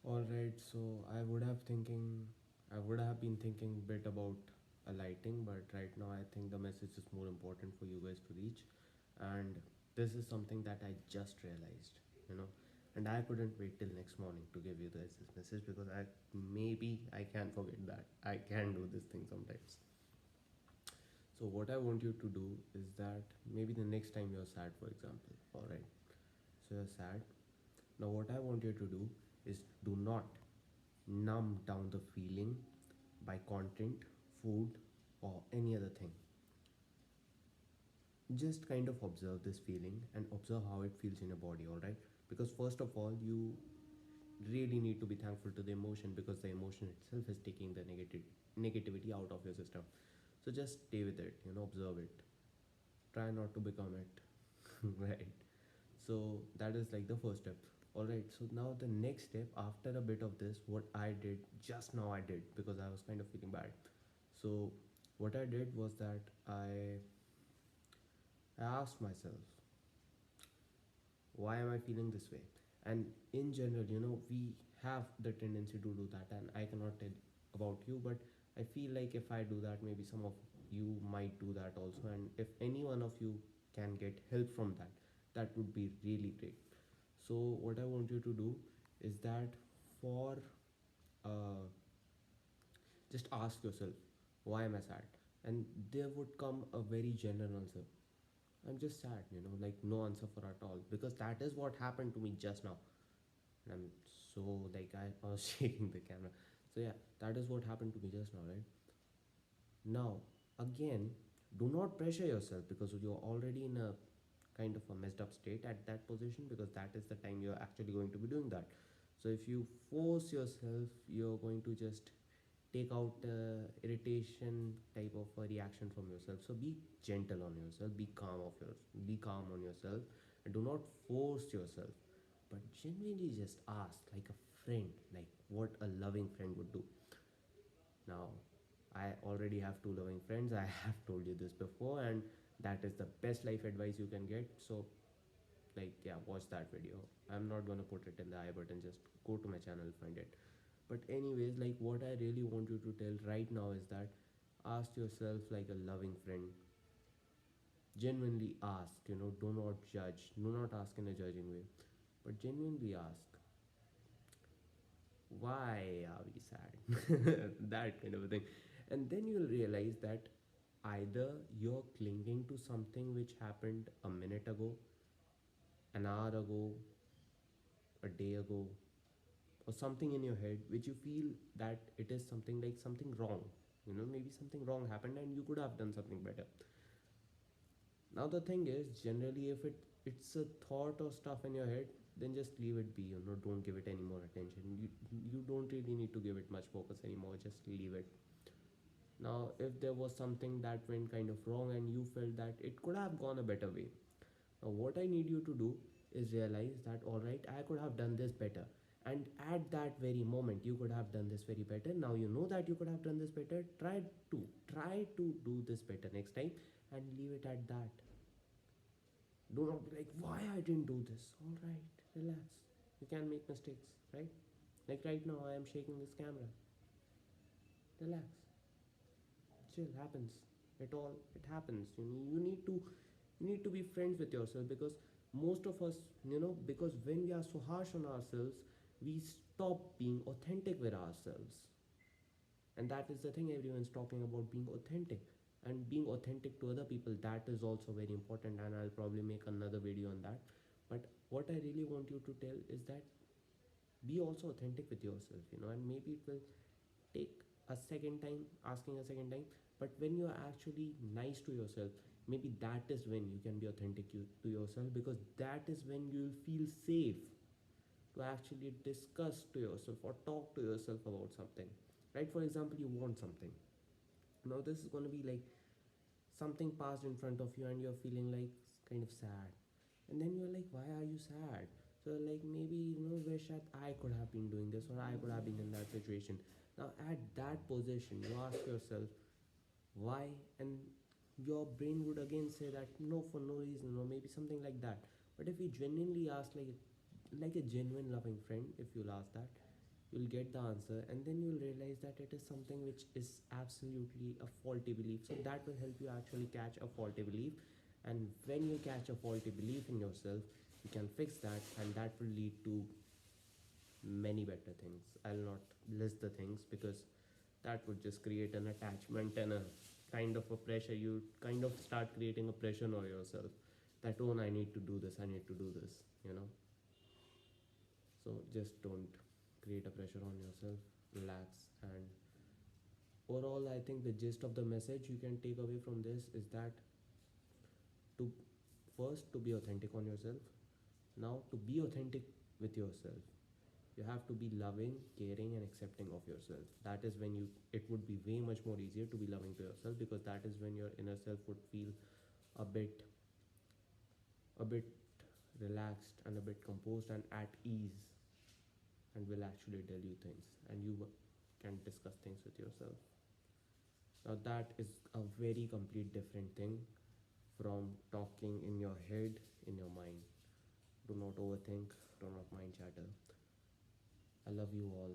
Alright, so I would have been thinking a bit about a lighting, but right now I think the message is more important for you guys to reach. And this is something that I just realized, you know, and I couldn't wait till next morning to give you guys this message because I can forget that. I can do this thing sometimes. So what I want you to do is that maybe the next time you're sad, for example, alright, so you're sad. Now what I want you to do is do not numb down the feeling by content, food, or any other thing. Just kind of observe this feeling and observe how it feels in your body, alright? Because, first of all, you really need to be thankful to the emotion because the emotion itself is taking the negativity out of your system. So just stay with it, observe it. Try not to become it, right? So that is like the first step. All right, so now the next step after a bit of this, what I did just now, I did because I was kind of feeling bad. So what I did was that I asked myself, why am I feeling this way? And in general, we have the tendency to do that, and I cannot tell about you, but I feel like if I do that, maybe some of you might do that also. And if any one of you can get help from that, that would be really great. So what I want you to do is that for uh, just ask yourself, why am I sad? And there would come a very general answer. I'm just sad, like no answer for at all, because that is what happened to me just now. And I'm so like I was shaking the camera. So yeah, that is what happened to me just now, right? Now, again, do not pressure yourself because you're already in a kind of a messed up state at that position, because that is the time you're actually going to be doing that. So if you force yourself, you're going to just take out irritation type of a reaction from yourself. So be gentle on yourself, be calm on yourself, and do not force yourself, but genuinely just ask like a friend, like what a loving friend would do. Now, I already have two loving friends. I have told you this before, and that is the best life advice you can get. So, like, yeah, watch that video. I'm not gonna put it in the I button, just go to my channel, find it. But, anyways, like, what I really want you to tell right now is that ask yourself like a loving friend. Genuinely ask, do not judge, do not ask in a judging way, but genuinely ask, why are we sad? That kind of a thing. And then you'll realize that either you're clinging to something which happened a minute ago, an hour ago, a day ago, or something in your head which you feel that it is something like something wrong. Maybe something wrong happened and you could have done something better. Now the thing is, generally, if it's a thought or stuff in your head, then just leave it be. Don't give it any more attention. You don't really need to give it much focus anymore. Just leave it. Now, if there was something that went kind of wrong and you felt that it could have gone a better way, now what I need you to do is realize that, all right, I could have done this better. And at that very moment, you could have done this very better. Now you know that you could have done this better. Try to do this better next time, and leave it at that. Do not be like, why I didn't do this. All right, relax. You can make mistakes, right? Like right now, I am shaking this camera. Relax, chill. Happens. It happens. You need to be friends with yourself, because most of us, because when we are so harsh on ourselves, we stop being authentic with ourselves. And that is the thing, everyone's talking about being authentic, and being authentic to other people, that is also very important, and I'll probably make another video on that. But what I really want you to tell is that be also authentic with yourself, and maybe it will take a second time, asking a second time. But when you are actually nice to yourself, maybe that is when you can be authentic to yourself, because that is when you feel safe to actually discuss to yourself or talk to yourself about something, right? For example, you want something. Now this is going to be like something passed in front of you and you're feeling like kind of sad, and then you're like, why are you sad? So like, maybe wish that I could have been doing this, or I could have been in that situation. Now at that position, you ask yourself why, and your brain would again say that no, for no reason, or maybe something like that. But if you genuinely ask, like a genuine loving friend, if you'll ask that, you'll get the answer, and then you'll realize that it is something which is absolutely a faulty belief. So that will help you actually catch a faulty belief, and when you catch a faulty belief in yourself, you can fix that, and that will lead to many better things. I'll not list the things because that would just create an attachment and a kind of a pressure. You kind of start creating a pressure on yourself that, oh, I need to do this, I need to do this, you know. So just don't create a pressure on yourself, relax. And overall, I think the gist of the message you can take away from this is that to first to be authentic on yourself. Now to be authentic with yourself, you have to be loving, caring, and accepting of yourself. That is when you it would be way much more easier to be loving to yourself, because that is when your inner self would feel a bit a bit relaxed and a bit composed and at ease, and will actually tell you things, and you can discuss things with yourself. Now that is a very complete different thing from talking in your head, in your mind. Do not overthink, do not mind chatter. I love you all.